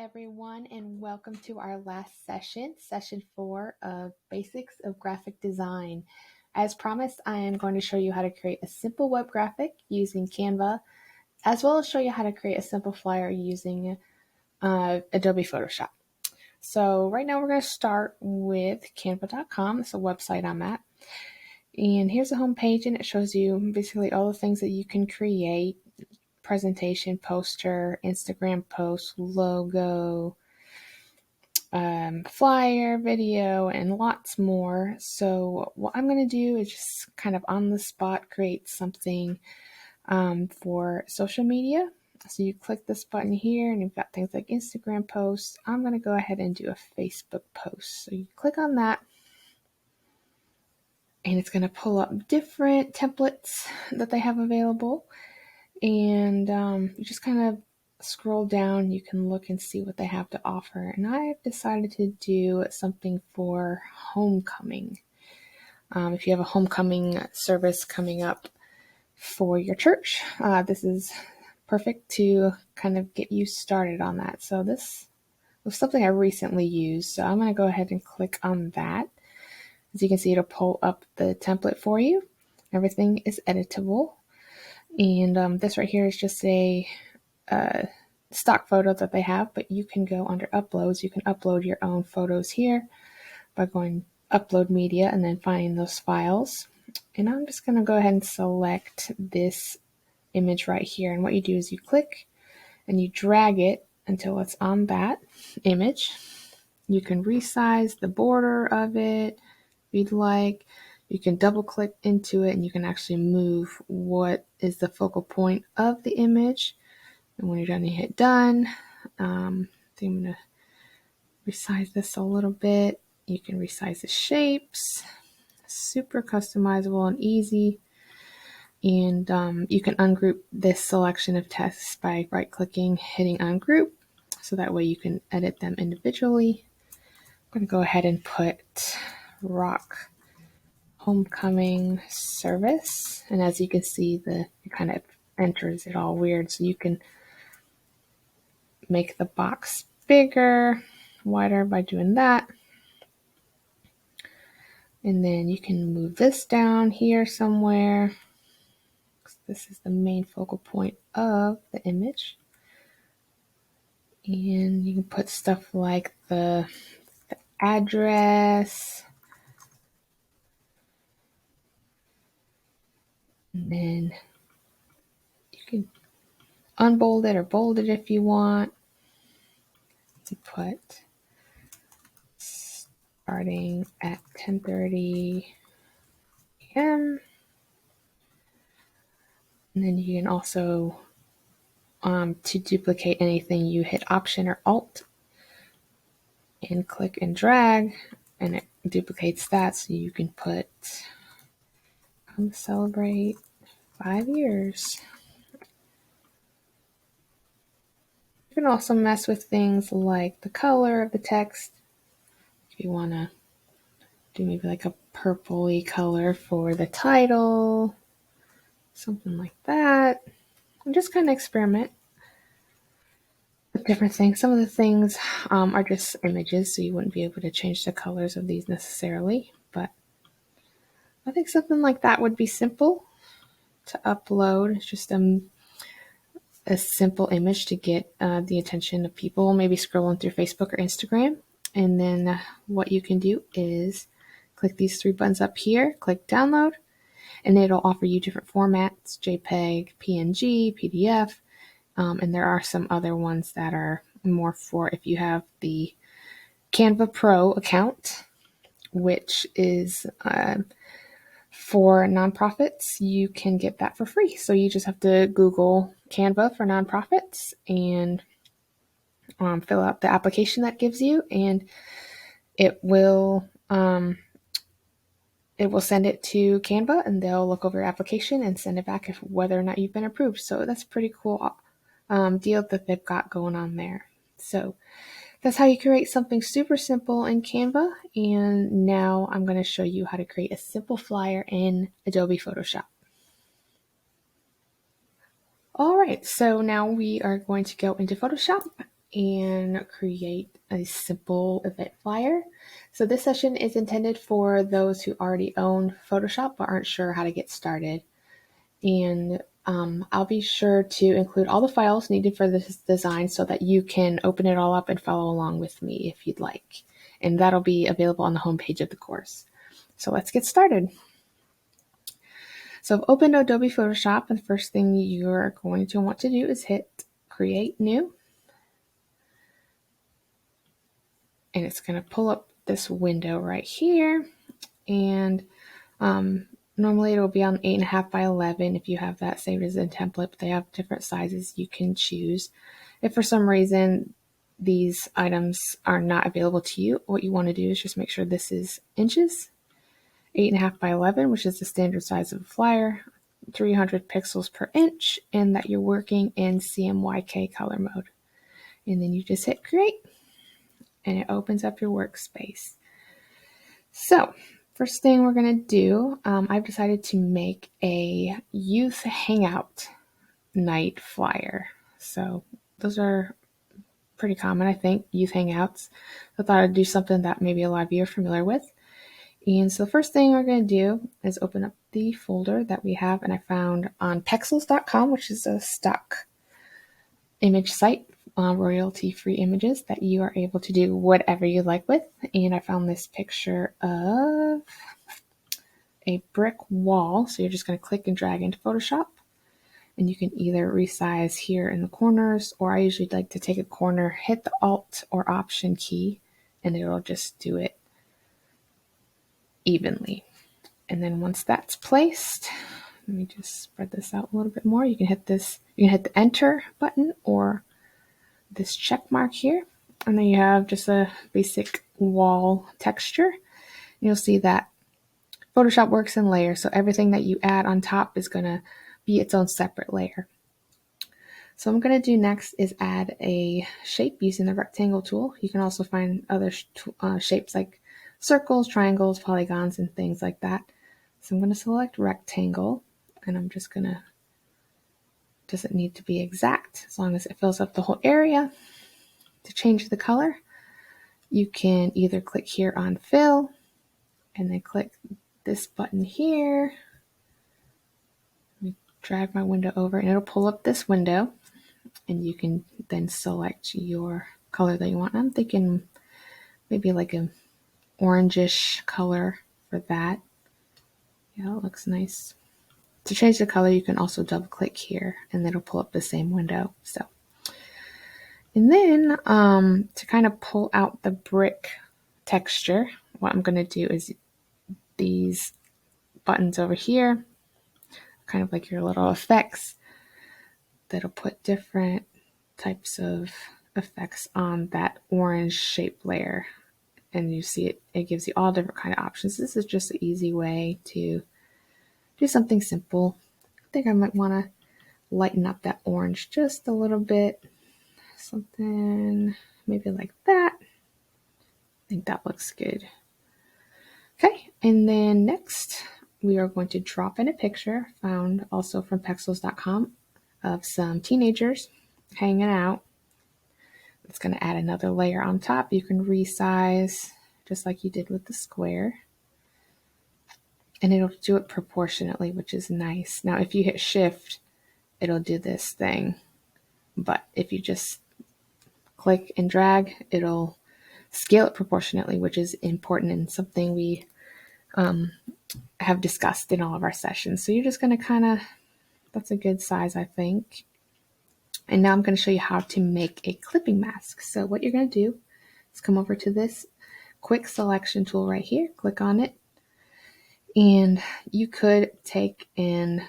everyone, and welcome to our last session, session 4 of Basics of Graphic Design. As promised, I am going to show you how to create a simple web graphic using Canva, as well as show you how to create a simple flyer using Adobe Photoshop. So right now we're going to start with canva.com. It's a website I'm at. And here's the home page, and it shows you basically all the things that you can create: presentation, poster, Instagram post, logo, flyer, video, and lots more. So what I'm going to do is just kind of on the spot create something for social media. So you click this button here and you've got things like Instagram posts. I'm going to go ahead and do a Facebook post. So you click on that and it's going to pull up different templates that they have available. And you just kind of scroll down, you can look and see what they have to offer. And I've decided to do something for homecoming. If you have a homecoming service coming up for your church, this is perfect to kind of get you started on that. So this was something I recently used. So I'm going to go ahead and click on that. As you can see, it'll pull up the template for you. Everything is editable. And this right here is just a stock photo that they have, but you can go under uploads. You can upload your own photos here by going upload media and then finding those files. And I'm just going to go ahead and select this image right here. And what you do is you click and you drag it until it's on that image. You can resize the border of it if you'd like. You can double click into it and you can actually move what is the focal point of the image. And when you're done, you hit done. I'm going to resize this a little bit. You can resize the shapes. Super customizable and easy. And you can ungroup this selection of text by right-clicking, hitting ungroup. So that way you can edit them individually. I'm going to go ahead and put rock homecoming service. And as you can see, it kind of enters it all weird. So you can make the box bigger, wider by doing that. And then you can move this down here somewhere. This is the main focal point of the image. And you can put stuff like the address. And then you can unbold it or bold it if you want. To put starting at 10:30 a.m. And then you can also, to duplicate anything, you hit Option or Alt and click and drag, and it duplicates that. So you can put, celebrate 5 years. You can also mess with things like the color of the text. If you want to do maybe like a purpley color for the title, something like that. And just kind of experiment with different things. Some of the things are just images, so you wouldn't be able to change the colors of these necessarily. But I think something like that would be simple to upload. It's just a simple image to get the attention of people, maybe scrolling through Facebook or Instagram. And then what you can do is click these 3 buttons up here, click download, and it'll offer you different formats: JPEG, PNG, PDF, and there are some other ones that are more for if you have the Canva Pro account, which is for nonprofits. You can get that for free. So you just have to Google Canva for nonprofits and fill out the application that gives you, and it will send it to Canva, and they'll look over your application and send it back if whether or not you've been approved. So that's a pretty cool deal that they've got going on there. So that's how you create something super simple in Canva. And now I'm going to show you how to create a simple flyer in Adobe Photoshop. All right, so now we are going to go into Photoshop and create a simple event flyer. So this session is intended for those who already own Photoshop but aren't sure how to get started. And I'll be sure to include all the files needed for this design so that you can open it all up and follow along with me if you'd like. And that'll be available on the homepage of the course. So let's get started. So I've opened Adobe Photoshop, and the first thing you're going to want to do is hit Create New. And it's going to pull up this window right here. And normally it will be on 8.5 by 11 if you have that saved as a template, but they have different sizes you can choose. If for some reason these items are not available to you, what you want to do is just make sure this is inches, 8.5 by 11, which is the standard size of a flyer, 300 pixels per inch, and that you're working in CMYK color mode. And then you just hit create, and it opens up your workspace. So first thing we're going to do, I've decided to make a youth hangout night flyer. So those are pretty common, I think, youth hangouts. I thought I'd do something that maybe a lot of you are familiar with. And so the first thing we're going to do is open up the folder that we have, and I found on pexels.com, which is a stock image site, royalty-free images that you are able to do whatever you like with. And I found this picture of a brick wall. So you're just going to click and drag into Photoshop, and you can either resize here in the corners, or I usually like to take a corner, hit the Alt or Option key, and it'll just do it evenly. And then once that's placed, let me just spread this out a little bit more. You can hit this, you can hit the Enter button or this check mark here, and then you have just a basic wall texture. You'll see that Photoshop works in layers, so everything that you add on top is going to be its own separate layer. So what I'm going to do next is add a shape using the rectangle tool. You can also find other shapes like circles, triangles, polygons, and things like that. So I'm going to select rectangle, and I'm just going to, doesn't need to be exact as long as it fills up the whole area. To change the color, you can either click here on fill and then click this button here. Let me drag my window over, and it'll pull up this window, and you can then select your color that you want. I'm thinking maybe like an orangish color for that. Yeah, it looks nice. To change the color, you can also double click here, and it'll pull up the same window. So, and then to kind of pull out the brick texture, what I'm going to do is these buttons over here, kind of like your little effects, that'll put different types of effects on that orange shape layer. And you see it gives you all different kind of options. This is just an easy way to do something simple. I think I might want to lighten up that orange just a little bit. Something maybe like that. I think that looks good. Okay, and then next we are going to drop in a picture found also from pexels.com of some teenagers hanging out. It's going to add another layer on top. You can resize just like you did with the square, and it'll do it proportionately, which is nice. Now, if you hit shift, it'll do this thing, but if you just click and drag, it'll scale it proportionately, which is important and something we have discussed in all of our sessions. So you're just going to kind of, that's a good size, I think. And now I'm going to show you how to make a clipping mask. So what you're going to do is come over to this quick selection tool right here, click on it, and you could take and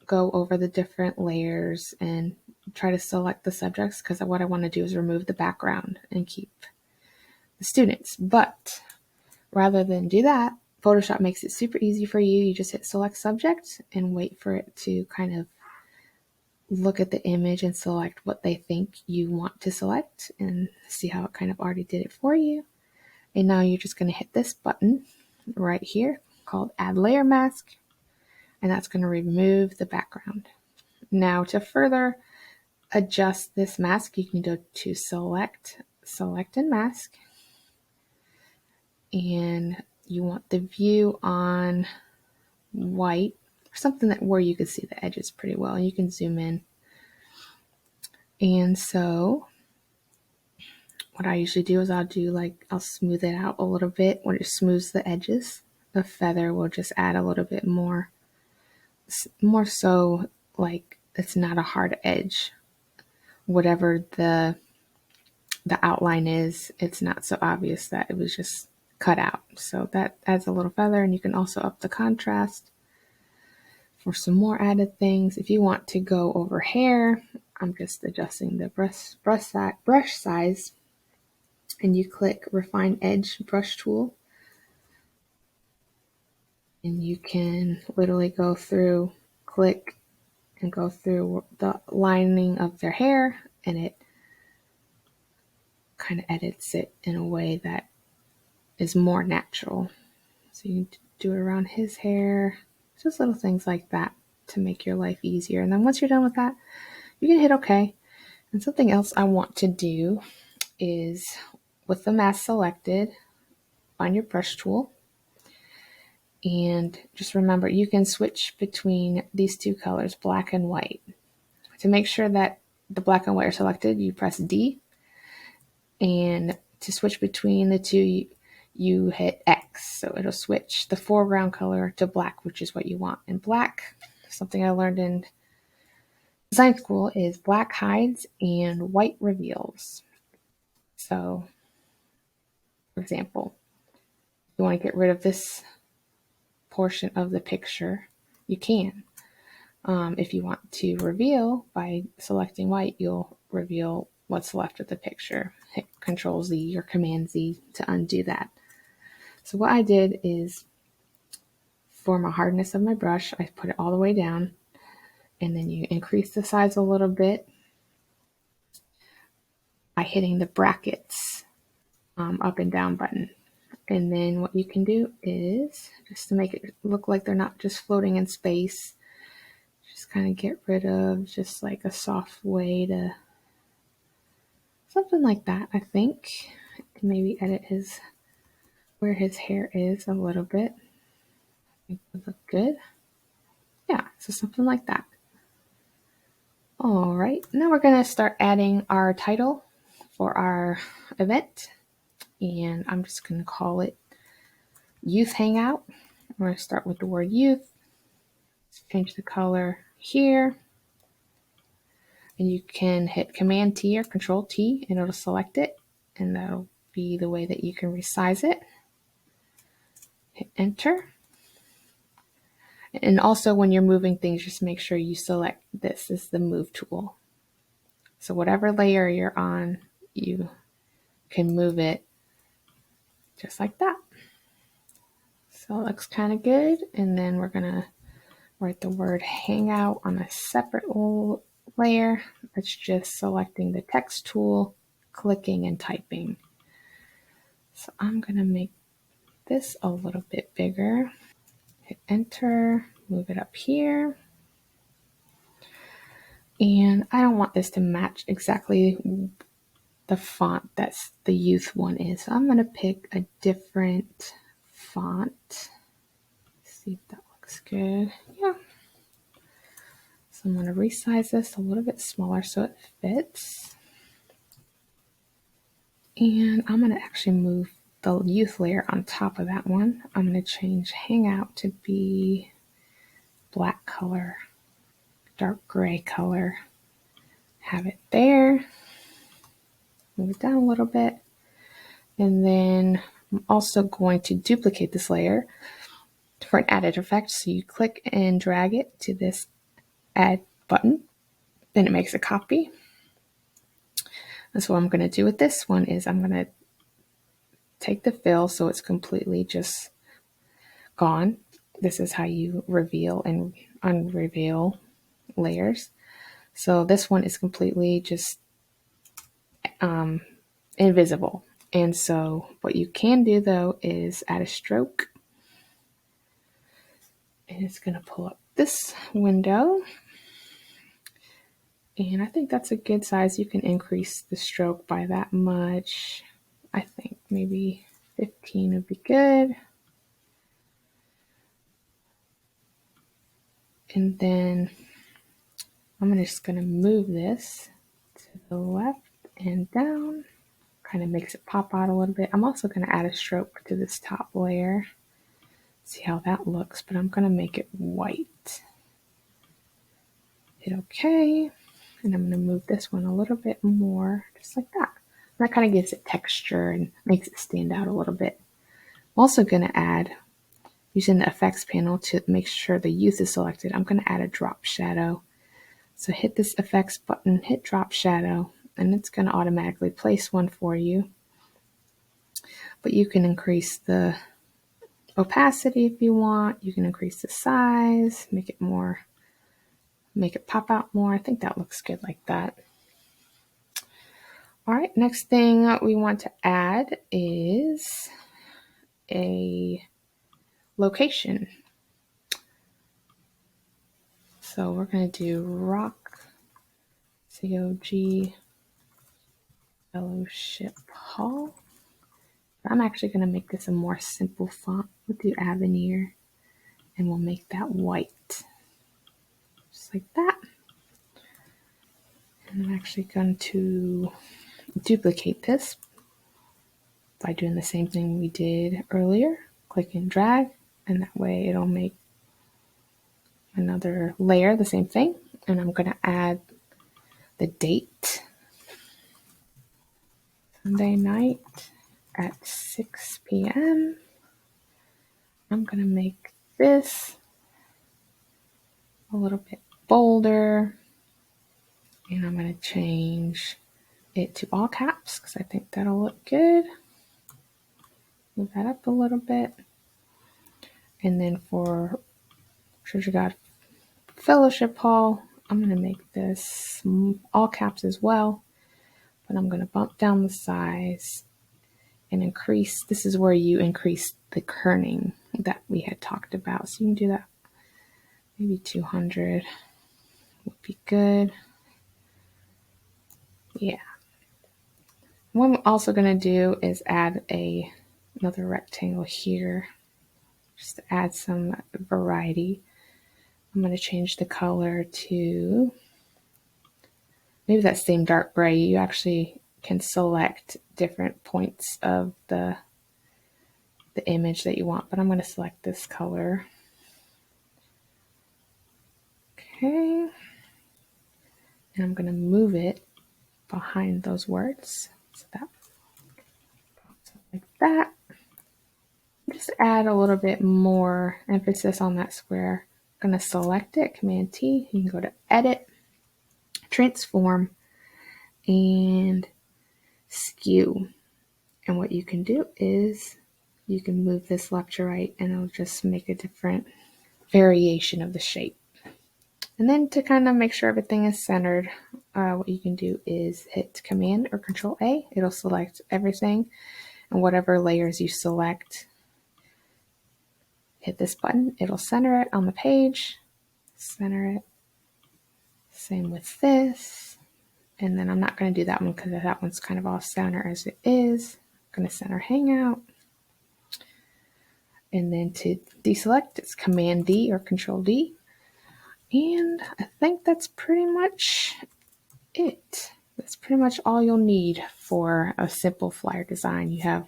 go over the different layers and try to select the subjects, because what I want to do is remove the background and keep the students. But rather than do that, Photoshop makes it super easy for you. You just hit select subject and wait for it to kind of look at the image and select what they think you want to select, and see how it kind of already did it for you. And now you're just going to hit this button right here called Add Layer Mask, and that's going to remove the background. Now to further adjust this mask, you can go to select and mask, and you want the view on white, something that where you can see the edges pretty well. You can zoom in. And so what I usually do is I'll smooth it out a little bit. When it smooths the edges, the feather will just add a little bit more so like it's not a hard edge. Whatever the outline is, it's not so obvious that it was just cut out. So that adds a little feather, and you can also up the contrast for some more added things. If you want to go over hair, I'm just adjusting the brush size, and you click Refine Edge Brush Tool, and you can literally go through, click, and go through the lining of their hair, and it kind of edits it in a way that is more natural. So you can do it around his hair, just little things like that to make your life easier. And then once you're done with that, you can hit OK. And something else I want to do is, with the mask selected, find your brush tool. And just remember, you can switch between these two colors, black and white. To make sure that the black and white are selected, you press D. And to switch between the two, you hit X. So it'll switch the foreground color to black, which is what you want. And black, something I learned in design school, is black hides and white reveals. So, for example, you want to get rid of this portion of the picture, you can. If you want to reveal by selecting white, you'll reveal what's left of the picture. Hit Control Z or Command Z to undo that. So what I did is, for my hardness of my brush, I put it all the way down, and then you increase the size a little bit by hitting the brackets up and down button. And then what you can do is, just to make it look like they're not just floating in space, just kind of get rid of just like a soft way to, something like that, I think. Maybe edit where his hair is a little bit. I think it would look good. Yeah, so something like that. All right, now we're going to start adding our title for our event. And I'm just going to call it Youth Hangout. We're going to start with the word youth. Let's change the color here. And you can hit Command T or Control T, and it'll select it. And that'll be the way that you can resize it. Hit Enter. And also, when you're moving things, just make sure you select this as the Move tool. So whatever layer you're on, you can move it just like that. So it looks kind of good. And then we're going to write the word Hangout on a separate layer. That's just selecting the text tool, clicking, and typing. So I'm going to make this a little bit bigger. Hit Enter, move it up here. And I don't want this to match exactly the font that's the youth one is. So I'm going to pick a different font. See if that looks good. Yeah. So I'm going to resize this a little bit smaller so it fits. And I'm going to actually move the youth layer on top of that one. I'm going to change Hangout to be black color, dark gray color. Have it there. Move it down a little bit. And then I'm also going to duplicate this layer for an added effect. So you click and drag it to this add button. Then it makes a copy. And so what I'm going to do with this one is I'm going to take the fill so it's completely just gone. This is how you reveal and unreveal layers. So this one is completely just invisible. And so what you can do though is add a stroke. And it's going to pull up this window. And I think that's a good size. You can increase the stroke by that much. I think maybe 15 would be good. And then I'm just going to move this to the left and down. Kind of makes it pop out a little bit. I'm also going to add a stroke to this top layer. See how that looks, but I'm going to make it white. Hit OK. And I'm going to move this one a little bit more, just like that. And that kind of gives it texture and makes it stand out a little bit. I'm also going to add, using the effects panel to make sure the youth is selected, I'm going to add a drop shadow. So hit this effects button, hit drop shadow, and it's going to automatically place one for you. But you can increase the opacity if you want. You can increase the size, make it more, make it pop out more. I think that looks good like that. All right, next thing we want to add is a location. So we're going to do Rock COG Fellowship Hall. I'm actually going to make this a more simple font. We'll do Avenir and we'll make that white. Just like that. And I'm actually going to duplicate this by doing the same thing we did earlier. Click and drag, and that way it'll make another layer, the same thing. And I'm going to add the date. Sunday night at 6 p.m. I'm going to make this a little bit bolder. And I'm going to change it to all caps because I think that'll look good. Move that up a little bit. And then for Church of God Fellowship Hall, I'm going to make this all caps as well. But I'm going to bump down the size and increase. This is where you increase the kerning that we had talked about. So you can do that. Maybe 200 would be good. Yeah. What I'm also going to do is add another rectangle here just to add some variety. I'm going to change the color to maybe that same dark gray. You actually can select different points of the image that you want, but I'm going to select this color. Okay. And I'm going to move it behind those words. So that like that. Just add a little bit more emphasis on that square. I'm going to select it, Command T. You can go to Edit, Transform, and Skew. And what you can do is you can move this left to right and it'll just make a different variation of the shape. And then to kind of make sure everything is centered, what you can do is hit Command or Control A. It'll select everything, and whatever layers you select, hit this button. It'll center it on the page. Center it. Same with this. And then I'm not going to do that one because that one's kind of off center as it is. I'm going to center Hangout. And then to deselect, it's Command D or Control D. And I think that's pretty much it. That's pretty much all you'll need for a simple flyer design. You have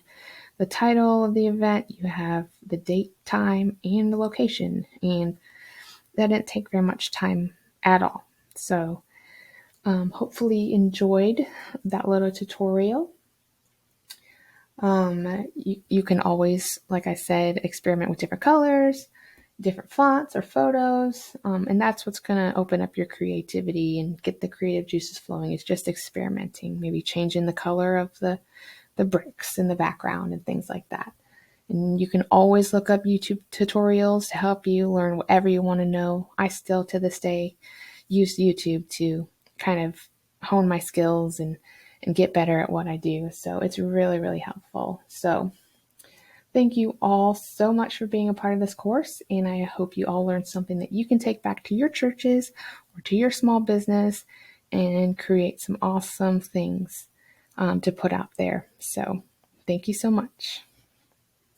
the title of the event, you have the date, time, and the location. And that didn't take very much time at all. So hopefully you enjoyed that little tutorial. You can always, like I said, experiment with different colors, different fonts or photos, and that's what's going to open up your creativity and get the creative juices flowing. It's just experimenting, maybe changing the color of the bricks in the background and things like that. And you can always look up YouTube tutorials to help you learn whatever you want to know. I still, to this day, use YouTube to kind of hone my skills and get better at what I do. So it's really, really helpful. So thank you all so much for being a part of this course. And I hope you all learned something that you can take back to your churches or to your small business and create some awesome things to put out there. So thank you so much.